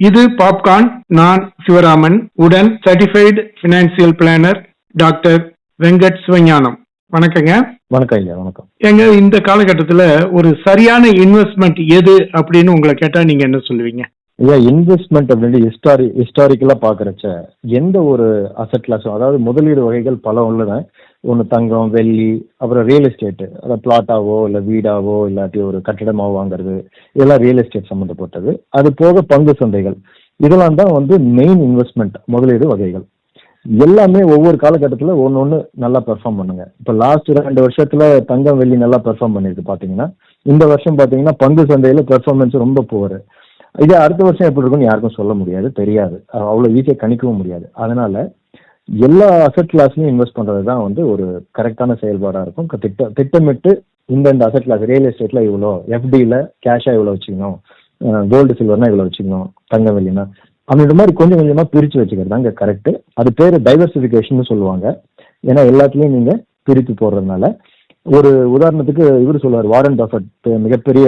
இது பாப்கார்ன். நான் சிவராமன். உடன் certified financial planar doctor Venkat Sivagnanam. வணக்கங்க. வணக்கம் ஐயா. வணக்கம். எங்க இந்த காலகட்டத்துல ஒரு சரியான இன்வெஸ்ட்மெண்ட் எது அப்படின்னு உங்களை கேட்டா நீங்க என்ன சொல்லுவீங்க? ஐயா, இன்வெஸ்ட்மெண்ட் அப்படின்னு ஹிஸ்டாரிக்கலா பாக்குறச்ச எந்த ஒரு அசட் கிளாஸும், அதாவது முதலீடு வகைகள் பல உள்ளன. ஒன்று தங்கம், வெள்ளி, அப்புறம் ரியல் எஸ்டேட், அதாவது பிளாட்டாவோ இல்லை வீடாவோ இல்லாட்டி ஒரு கட்டிடமாவோ வாங்குறது, இதெல்லாம் ரியல் எஸ்டேட் சம்மந்தப்பட்டது. அது போக பங்கு சந்தைகள், இதெல்லாம் தான் மெயின் இன்வெஸ்ட்மெண்ட் முதலீடு வகைகள். எல்லாமே ஒவ்வொரு காலகட்டத்தில் ஒன்று நல்லா பெர்ஃபார்ம் பண்ணுங்க. இப்போ லாஸ்ட் 2 வருஷத்துல தங்கம், வெள்ளி நல்லா பெர்ஃபார்ம் பண்ணிருக்கு பார்த்தீங்கன்னா, இந்த வருஷம் பார்த்தீங்கன்னா பங்கு சந்தையில் பெர்ஃபார்மன்ஸ் ரொம்ப போகுது. இதே அடுத்த வருஷம் எப்படி இருக்குன்னு யாருக்கும் சொல்ல முடியாது, தெரியாது, அவ்வளோ ஈஸியாக கணிக்கவும் முடியாது. அதனால எல்லா அசட் கிளாஸ்லையும் இன்வெஸ்ட் பண்ணுறது தான் ஒரு கரெக்டான செயல்பாடாக இருக்கும். திட்டமிட்டு இந்த அசட் கிளாஸ், ரியல் எஸ்டேட்ல இவ்வளோ, எஃப்டியில் கேஷாக இவ்வளோ வச்சுக்கணும், கோல்டு சில்வர்னா இவ்வளோ வச்சுக்கணும், தங்கம் வெள்ளினா அப்படின்ற மாதிரி கொஞ்சம் கொஞ்சமாக பிரித்து வச்சுக்கிறது தாங்க கரெக்டு. அது பேர் டைவர்சிஃபிகேஷன் சொல்லுவாங்க. ஏன்னா எல்லாத்துலேயும் நீங்கள் பிரித்து போடுறதுனால. ஒரு உதாரணத்துக்கு இவர் சொல்லுவார், வாரன் பஃபட், மிகப்பெரிய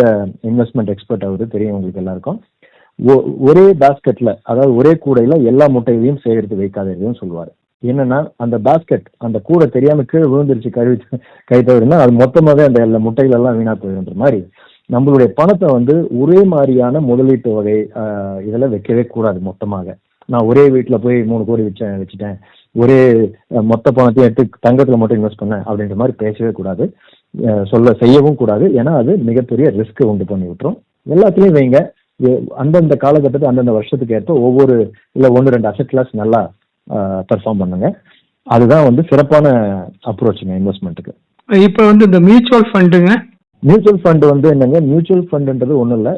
இன்வெஸ்ட்மெண்ட் எக்ஸ்பர்ட். அவரு தெரியும் உங்களுக்கு எல்லாருக்கும். ஒரே பாஸ்கெட்ல, அதாவது ஒரே கூடையில எல்லா முட்டைகளையும் சேகரித்து வைக்காததையும் சொல்லுவார். என்னன்னா, அந்த பாஸ்கெட், அந்த கூடை தெரியாம கீழே விழுந்துருச்சு, கை தவறுனா அது மொத்தமாவே அந்த எல்லா முட்டைகள் எல்லாம் வீணா போயிடுன்ற மாதிரி நம்மளுடைய பணத்தை ஒரே மாதிரியான முதலீட்டு வகை இதுல வைக்கவே கூடாது. மொத்தமாக நான் ஒரே வீட்டுல போய் 3 கோடி வச்சுட்டேன், ஒரே மொத்த பணத்தையும் எடுத்து தங்கத்துல மட்டும் இன்வெஸ்ட் பண்ணேன் அப்படின்ற மாதிரி பேசவே கூடாது, செய்யவும் கூடாது. ஏன்னா அது மிகப்பெரிய ரிஸ்க் உண்டு பண்ணி விட்டுரும். எல்லாத்துலயும் வைங்க. அந்தந்த காலகட்டத்தை அந்தந்த வருஷத்துக்கு ஏற்ப ஒவ்வொரு இல்லை 1-2 அசட் கிளாஸ் நல்லா பெர்ஃபார்ம் பண்ணுங்க. அதுதான் சிறப்பான அப்ரோச்சுங்க இன்வெஸ்ட்மெண்ட்டுக்கு. இப்போ இந்த மியூச்சுவல் ஃபண்டுங்க, மியூச்சுவல் ஃபண்ட் என்னங்க, மியூச்சுவல் ஃபண்டுன்றது ஒன்றும் இல்லை.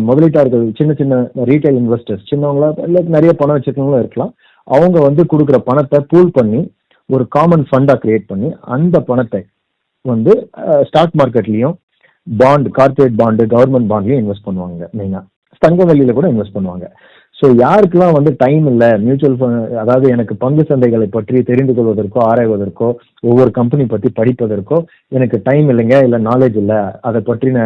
முதலீட்டாளர்கள், சின்ன சின்ன ரீட்டைல் இன்வெஸ்டர்ஸ், சின்னவங்களா இல்லை நிறைய பணம் வச்சுருக்கவங்களும் இருக்கலாம். அவங்க கொடுக்குற பணத்தை பூல் பண்ணி ஒரு காமன் ஃபண்டாக கிரியேட் பண்ணி அந்த பணத்தை ஸ்டாக் மார்க்கெட்லேயும் பாண்ட், கார்பரேட் பாண்டு, கவர்மெண்ட் பாண்ட்லையும் இன்வெஸ்ட் பண்ணுவாங்க. மெயினாக தங்க வெள்ளியில கூட இன்வெஸ்ட் பண்ணுவாங்க. ஸோ யாருக்கெல்லாம் டைம் இல்லை மியூச்சுவல் ஃபண்ட், அதாவது எனக்கு பங்கு சந்தைகளை பற்றி தெரிந்து கொள்வதற்கோ, ஆராய்வதற்கோ, ஒவ்வொரு கம்பெனி பற்றி படிப்பதற்கோ எனக்கு டைம் இல்லைங்க, இல்லை நாலேஜ் இல்லை, அதை பற்றின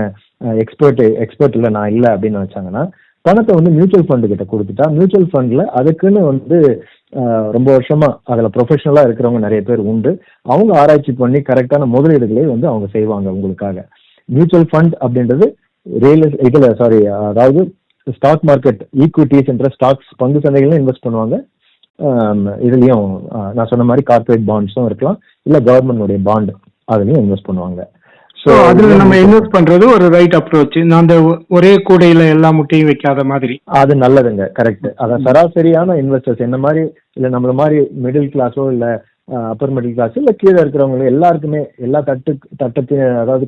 எக்ஸ்பர்ட் இல்லை, நான் இல்லை அப்படின்னு நினைச்சாங்கன்னா, பணத்தை மியூச்சுவல் ஃபண்டு கிட்ட கொடுத்துட்டா, மியூச்சுவல் ஃபண்ட்ல அதுக்குன்னு ரொம்ப வருஷமா அதில் ப்ரொஃபஷனலா இருக்கிறவங்க நிறைய பேர் உண்டு. அவங்க ஆராய்ச்சி பண்ணி கரெக்டான முதலீடுகளை அவங்க செய்வாங்க உங்களுக்காக. மியூச்சுவல் ஃபண்ட் அப்படின்றது அதாவது ஸ்டாக் மார்க்கெட், ஈக்விட்டிஸ் என்ற ஸ்டாக்ஸ், பங்கு சந்தைகள்ல இன்வெஸ்ட் பண்ணுவாங்க. இதுலயும் நான் சொன்ன மாதிரி கார்பரேட் பாண்ட்ஸும் இருக்கலாம், இல்ல கவர்மெண்ட் பாண்ட், அதுலயும் இன்வெஸ்ட் பண்ணுவாங்க. ஸோ அதுல நம்ம இன்வெஸ்ட் பண்றது ஒரு ரைட் அப்ரோச். அந்த ஒரே கூடையில எல்லா முட்டையும் வைக்காத மாதிரி அது நல்லதுங்க. கரெக்ட். அதான் சராசரியான இன்வெஸ்டர்ஸ் என்ன மாதிரி, இல்ல நம்மள மாதிரி மிடில் கிளாஸோ இல்ல அப்பர் மிடில் கிளாஸோ இல்ல கீழே இருக்கிறவங்க எல்லாருக்குமே, எல்லா தட்டத்தின் அதாவது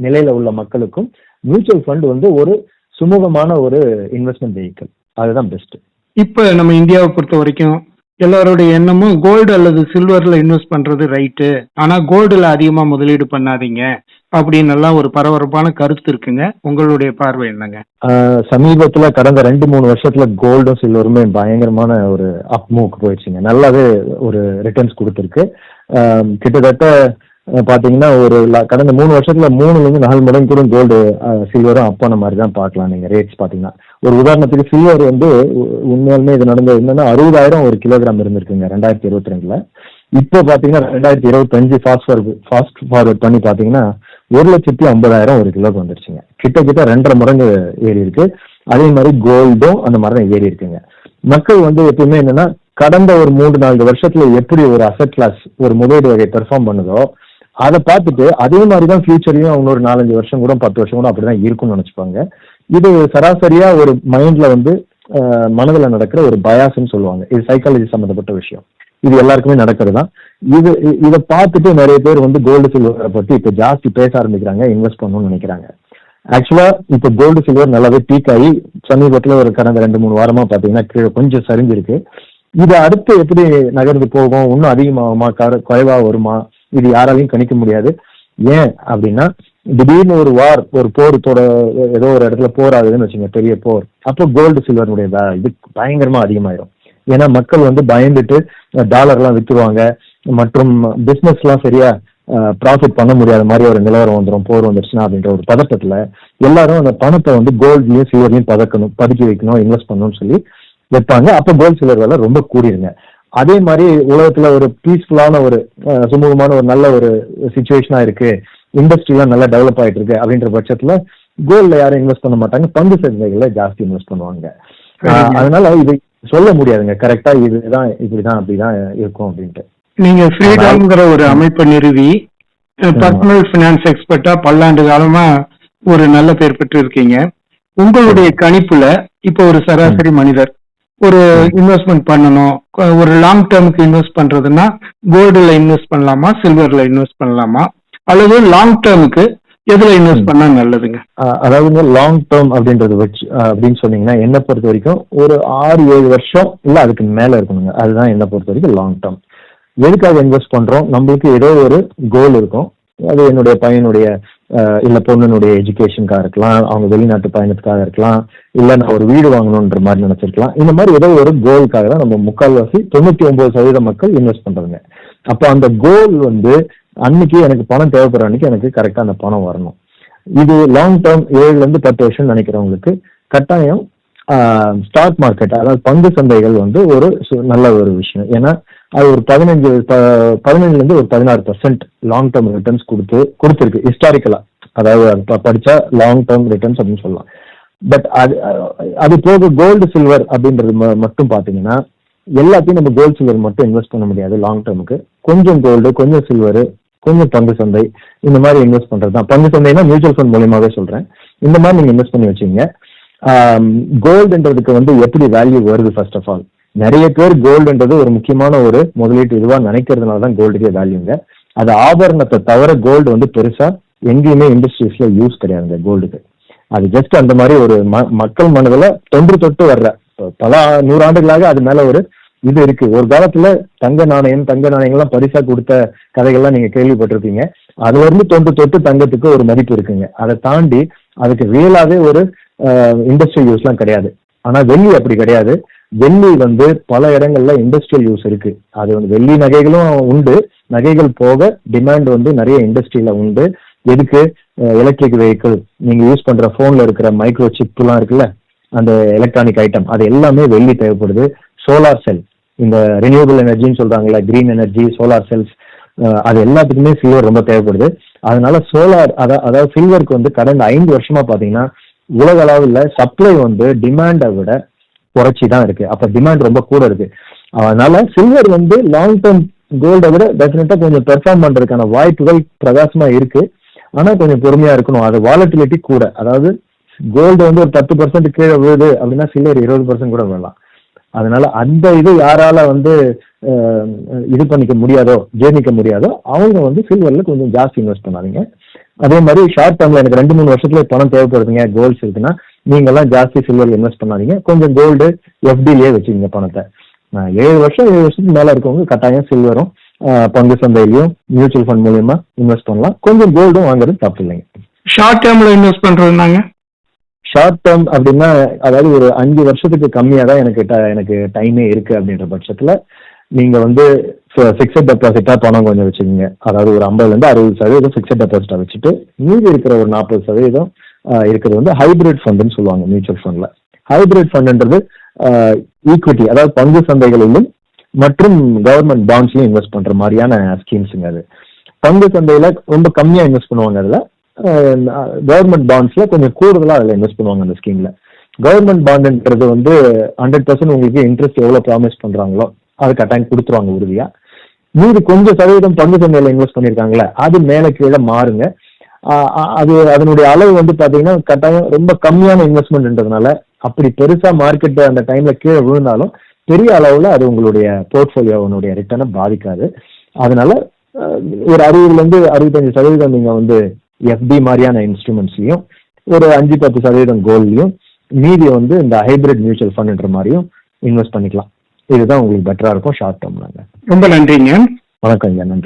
நிலையில உள்ள மக்களுக்கும் மியூச்சுவல் ஃபண்ட் ஒரு சுமூகமான ஒரு இன்வெஸ்ட்மெண்ட் வெஹிக்கிள். அதுதான் பெஸ்ட். இப்ப நம்ம இந்தியாவை பொறுத்த வரைக்கும் எல்லாருடைய எண்ணமும் கோல்டு அல்லது சில்வர்ல இன்வெஸ்ட் பண்றது ரைட்டு, ஆனா கோல்டுல அதிகமா முதலீடு பண்ணாதீங்க அப்படின்னு எல்லாம் ஒரு பரபரப்பான கருத்து இருக்குங்க. உங்களுடைய பார்வை என்னங்க? சமீபத்துல கடந்த 2-3 வருஷத்துல கோல்டும் சில்வருமே பயங்கரமான ஒரு அப் மூவ்க்கு போயிடுச்சுங்க. நல்லாவே ஒரு ரிட்டர்ன்ஸ் கொடுத்துருக்கு. கிட்டத்தட்ட பாத்தீங்கன்னா ஒரு கடந்த 3 வருஷத்துல 3-4 மடங்கு கூட கோல்டு சில்வரும் அப்பான மாதிரி தான் பார்க்கலாம் நீங்க ரேட்ஸ் பாத்தீங்கன்னா. ஒரு உதாரணத்துக்கு சில்வர் உண்மையாலுமே இது நடந்தது என்னன்னா 60,000 ஒரு கிலோகிராம் இருந்திருக்குங்க 2022ல. இப்போ பாத்தீங்கன்னா 2025 ஃபாஸ்ட் ஃபார்வர்ட் பண்ணி பாத்தீங்கன்னா 1,50,000 ஒரு கிலோக்கு வந்துருச்சுங்க. கிட்டத்தட்ட 2.5 மடங்கு ஏறி இருக்கு. அதே மாதிரி கோல்டும் அந்த மாதிரி தான் ஏறி இருக்குங்க. மக்கள் எப்பவுமே என்னன்னா, கடந்த ஒரு 3-4 வருஷத்துல எப்படி ஒரு அசட் கிளாஸ், ஒரு முதலீடு வகை பெர்ஃபார்ம் பண்ணுதோ அதை பார்த்துட்டு அதே மாதிரிதான் ஃபியூச்சரையும் அவங்க ஒரு 4-5 வருஷம் கூட 10 வருஷம் கூட அப்படிதான் இருக்கும்னு நினைச்சுப்பாங்க. இது சராசரியா ஒரு மைண்ட்ல மனதில் நடக்கிற ஒரு பயாஸ்ன்னு சொல்லுவாங்க. இது சைக்காலஜி சம்பந்தப்பட்ட விஷயம். இது எல்லாருக்குமே நடக்கிறது தான். இதை பார்த்துட்டு நிறைய பேர் கோல்டு சில்வரை பத்தி இப்ப ஜாஸ்தி பேச ஆரம்பிக்கிறாங்க, இன்வெஸ்ட் பண்ணணும்னு நினைக்கிறாங்க. ஆக்சுவலா இப்ப கோல்டு சில்வர் நல்லாவே பீக் ஆகி சமீபத்துல ஒரு கடந்த 2-3 வாரமா பாத்தீங்கன்னா கீழே கொஞ்சம் சரிஞ்சிருக்கு. இது அடுத்து எப்படி நகர்ந்து போகும், இன்னும் அதிகமாகுமா, குறைவா வருமா, இது யாராலையும் கணிக்க முடியாது. ஏன் அப்படின்னா, திடீர்னு ஒரு போர் ஏதோ ஒரு இடத்துல போர் ஆகுதுன்னு வச்சுங்க, பெரிய போர், அப்போ கோல்டு சில்வருடைய இது பயங்கரமா அதிகமாயிரும். ஏன்னா மக்கள் பயந்துட்டு டாலர்லாம் வித்துருவாங்க, மற்றும் பிசினஸ் எல்லாம் சரியா ப்ராஃபிட் பண்ண முடியாத மாதிரி ஒரு நிலவரம் போர் வந்துருச்சுன்னா அப்படின்ற ஒரு பதட்டத்துல எல்லாரும் அந்த பணத்தை வந்து கோல்ட்லயும் சில்வர்லயும் பதுக்கி வைக்கணும், இன்வெஸ்ட் பண்ணணும்னு சொல்லி வைப்பாங்க. அப்ப கோல்டு சில்வர் விலை ரொம்ப கூடிருங்க. அதே மாதிரி உலகத்துல ஒரு பீஸ்ஃபுல்லான ஒரு சுமூகமான ஒரு நல்ல ஒரு சுச்சுவேஷனா இருக்கு, இண்டஸ்ட்ரியெல்லாம் நல்லா டெவலப் ஆயிட்டு இருக்கு அப்படின்ற பட்சத்துல கோல்ட்ல யாரும் இன்வெஸ்ட் பண்ண மாட்டாங்க, பங்கு சந்தைகள்ல ஜாஸ்தி இன்வெஸ்ட் பண்ணுவாங்க. அதனால இது சொல்ல முடியாதுங்க கரெக்டா இதுதான் இப்படிதான் அப்படிதான் இருக்கும் அப்படின்ட்டு. நீங்க ஃப்ரீடம்ங்கிற ஒரு அமைப்பை நிறுவி பர்சனல் பினான்ஸ் எக்ஸ்பர்ட்டா பல்லாண்டு காலமா ஒரு நல்ல பேர் பெற்று இருக்கீங்க. உங்களுடைய கணிப்புல இப்ப ஒரு சராசரி மனிதர் ஒரு இன்வெஸ்ட்மெண்ட் பண்ணணும், ஒரு லாங் டேர்முக்கு இன்வெஸ்ட் பண்றதுன்னா கோல்டுல இன்வெஸ்ட் பண்ணலாமா, சில்வர்ல இன்வெஸ்ட் பண்ணலாமா, அல்லது லாங் டேர்முக்கு எதுல இன்வெஸ்ட் பண்ணா நல்லதுங்க? அதாவது லாங் டேர்ம் அப்படின்றது வச்சு அப்படின்னு சொன்னீங்கன்னா என்னை பொறுத்த வரைக்கும் ஒரு 6-7 வருஷம் இல்ல அதுக்கு மேல இருக்கணுங்க. அதுதான் என்னை பொறுத்த வரைக்கும் லாங் டேர்ம். எதுக்காக இன்வெஸ்ட் பண்றோம்? நம்மளுக்கு ஏதோ ஒரு கோல் இருக்கும். அது என்னுடைய பையனுடைய இல்ல பொண்ணுடைய எஜுகேஷனுக்காக இருக்கலாம், அவங்க வெளிநாட்டு பயணத்துக்காக இருக்கலாம், இல்ல நான் ஒரு வீடு வாங்கணும்ன்ற மாதிரி நினைச்சிருக்கலாம். இந்த மாதிரி ஏதோ ஒரு கோலுக்காக தான் நம்ம 99% மக்கள் இன்வெஸ்ட் பண்றாங்க. அப்ப அந்த கோல் வந்து அன்னைக்கு எனக்கு பணம் தேவைப்படுற அன்னைக்கு எனக்கு கரெக்டா அந்த பணம் வரணும். இது லாங் டேர்ம் 7-10 வருஷம் நினைக்கிறவங்களுக்கு கட்டாயம் ஸ்டாக் மார்க்கெட் அதாவது பங்கு சந்தைகள் வந்து ஒரு நல்ல ஒரு விஷயம். ஏன்னா அது ஒரு 15-16% ஒரு 16% லாங் டேர்ம் ரிட்டர்ன்ஸ் கொடுத்துருக்கு ஹிஸ்டாரிக்கலா. அதாவது படிச்சா லாங் டேர்ம் ரிட்டர்ன்ஸ் அப்படின்னு சொல்லலாம். பட் அது போக கோல்டு சில்வர் அப்படின்றது மட்டும் பாத்தீங்கன்னா எல்லாத்தையும் நம்ம கோல்டு சில்வர் மட்டும் இன்வெஸ்ட் பண்ண முடியாது. லாங் டேர்முக்கு கொஞ்சம் கோல்டு, கொஞ்சம் சில்வர், கொஞ்சம் பங்கு சந்தை இந்த மாதிரி இன்வெஸ்ட் பண்றது தான். பங்கு சந்தைனா மியூச்சுவல் ஃபண்ட் மூலியமாவே சொல்றேன். இந்த மாதிரி நீங்க இன்வெஸ்ட் பண்ணி வச்சீங்க. கோல்டுன்றதுக்கு வந்து எப்படி வேல்யூ வருது? ஃபர்ஸ்ட் ஆஃப் ஆல் நிறைய பேர் கோல்டுன்றது ஒரு முக்கியமான ஒரு முதலீட்டு இதுவா நினைக்கிறதுனால தான் கோல்டுக்கே வேல்யூங்க. அது ஆபரணத்தை தவிர கோல்டு வந்து பெருசா எங்கேயுமே இண்டஸ்ட்ரீஸ்ல யூஸ் கிடையாதுங்க கோல்டுக்கு. அது ஜஸ்ட் அந்த மாதிரி ஒரு மக்கள் மனதுல தொன்று வர்ற பல 100 ஆண்டுகளாக அது மேல ஒரு இது இருக்கு. ஒரு காலத்துல தங்க நாணயங்கள்லாம் பரிசா கொடுத்த கதைகள்லாம் நீங்க கேள்விப்பட்டிருப்பீங்க. அதுல இருந்து தொன்று தங்கத்துக்கு ஒரு மதிப்பு இருக்குங்க. அதை தாண்டி அதுக்கு ரியலாவே ஒரு இண்டஸ்ட்ரியல் யூஸ்லாம் கிடையாது. ஆனா வெள்ளி அப்படி கிடையாது. வெள்ளி வந்து பல இடங்கள்ல இண்டஸ்ட்ரியல் யூஸ் இருக்கு. அது வந்து வெள்ளி நகைகளும் உண்டு, நகைகள் போக டிமாண்ட் வந்து நிறைய இண்டஸ்ட்ரியில உண்டு. எதுக்கு? எலக்ட்ரிக் வெஹிக்கிள், நீங்க யூஸ் பண்ற போன்ல இருக்கிற மைக்ரோ சிப் எல்லாம் இருக்குல்ல, அந்த எலக்ட்ரானிக் ஐட்டம், அது எல்லாமே வெள்ளி தேவைப்படுது. சோலார் செல், இந்த ரினியூவபிள் எனர்ஜின்னு சொல்றாங்கல்ல, கிரீன் எனர்ஜி, சோலார் செல்ஸ், அது எல்லாத்துக்குமே சில்வர் ரொம்ப தேவைப்படுது. அதனால அதாவது சில்வருக்கு வந்து கடந்த 5 வருஷமா பாத்தீங்கன்னா உலக அளவுல சப்ளை வந்து டிமாண்டை விட குறைச்சிதான் இருக்கு. அப்ப டிமாண்ட் ரொம்ப கூட இருக்கு. அதனால சில்வர் வந்து லாங் டேர்ம் கோல்டை விட டெஃபினட்டா கொஞ்சம் பெர்ஃபார்ம் பண்றதுக்கான வாய்ப்புகள் பிரகாசமா இருக்கு. ஆனா கொஞ்சம் பொறுமையா இருக்கணும். அது வாலட்டிலிட்டி கூட. அதாவது கோல்டு வந்து ஒரு 10% கீழே விழுது அப்படின்னா சில்வர் 20% கூட விழலாம். அதனால அந்த இது யாரால வந்து இது பண்ணிக்க முடியாதோ, ஜீர்ணிக்க முடியாதோ அவங்க வந்து சில்வர்ல கொஞ்சம் ஜாஸ்தி இன்வெஸ்ட் பண்ணாதீங்க. அதே மாதிரி ஷார்ட் டேர்ம்ல எனக்கு 2-3 வருஷத்துல பணம் தேவைப்படுதுங்க, கோல்ட்ஸ் இருக்குன்னா நீங்க எல்லாம் ஜாஸ்தி சில்வர்ல இன்வெஸ்ட் பண்ணாதீங்க. கொஞ்சம் கோல்டு எஃப்டிலேயே வச்சுக்கீங்க பணத்தை. 7 வருஷத்துக்கு மேல இருக்கவங்க கட்டாயம் சில்வரும் பங்கு சந்தையிலையும் மியூச்சுவல் ஃபண்ட் மூலியமா இன்வெஸ்ட் பண்ணலாம். கொஞ்சம் கோல்டும் வாங்குறது தப்பு இல்லைங்க. ஷார்ட் டேர்ம்ல இன்வெஸ்ட் பண்றதுனாங்க ஷார்ட் டேர்ம் அப்படின்னா அதாவது ஒரு 5 வருஷத்துக்கு கம்மியா தான் எனக்கு டைமே இருக்கு அப்படின்ற பட்சத்துல நீங்க வந்து பிக்ஸட் டெபாசிட்டா பணம் கொஞ்சம் வச்சுக்கோங்க. அதாவது ஒரு 50-60% பிக்ஸட் டெபாசிட்டா வச்சுட்டு மீதி இருக்கிற ஒரு 40% இருக்கிறது வந்து ஹைபிரிட் ஃபண்ட்னு சொல்லுவாங்க மியூச்சுவல் ஃபண்ட்ல. ஹைபிரிட் ஃபண்ட்ன்றது ஈக்விட்டி, அதாவது பங்கு சந்தைகளிலும் மற்றும் கவர்மெண்ட் பாண்ட்ஸ்லயும் இன்வெஸ்ட் பண்ற மாதிரியான ஸ்கீம்ஸுங்க. அது பங்கு சந்தையில ரொம்ப கம்மியா இன்வெஸ்ட் பண்ணுவாங்க. அதுல கவர்மெண்ட் பாண்ட்ஸ்ல கொஞ்சம் கூடுதலா அதுல இன்வெஸ்ட் பண்ணுவாங்க அந்த ஸ்கீம்ல. கவர்மெண்ட் பாண்ட்ன்றது வந்து 100% உங்களுக்கு இன்ட்ரெஸ்ட் எவ்வளவு ப்ராமிஸ் பண்றாங்களோ அது கட்டாயம் கொடுத்துருவாங்க உறுதியா. மீது கொஞ்சம் சதவீதம் பங்கு சந்தையில இன்வெஸ்ட் பண்ணிருக்காங்களே அது மேல கீழே மாறுங்க. அது அதனுடைய அளவு வந்து பாத்தீங்கன்னா கட்டாயம் ரொம்ப கம்மியான இன்வெஸ்ட்மெண்ட்ன்றதுனால அப்படி பெருசா மார்க்கெட் அந்த டைம்ல கீழே விழுந்தாலும் பெரிய அளவுல அது உங்களுடைய போர்ட்போலியோனுடைய ரிட்டர்னை பாதிக்காது. அதனால ஒரு 60-65% நீங்க வந்து எஃப்டி மாதிரியான இன்ஸ்ட்ருமெண்ட்ஸ்லயும் ஒரு 5-10% கோல்ட்லயும் மீதி வந்து இந்த ஹைபிரிட் மியூச்சுவல் ஃபண்ட்ன்ற மாதிரியும் இன்வெஸ்ட் பண்ணிக்கலாம். இதுதான் உங்களுக்கு பெட்டரா இருக்கும் ஷார்ட் டேர்ம்ல. ரொம்ப நன்றிங்க. வணக்கம் ஐயா, நன்றி.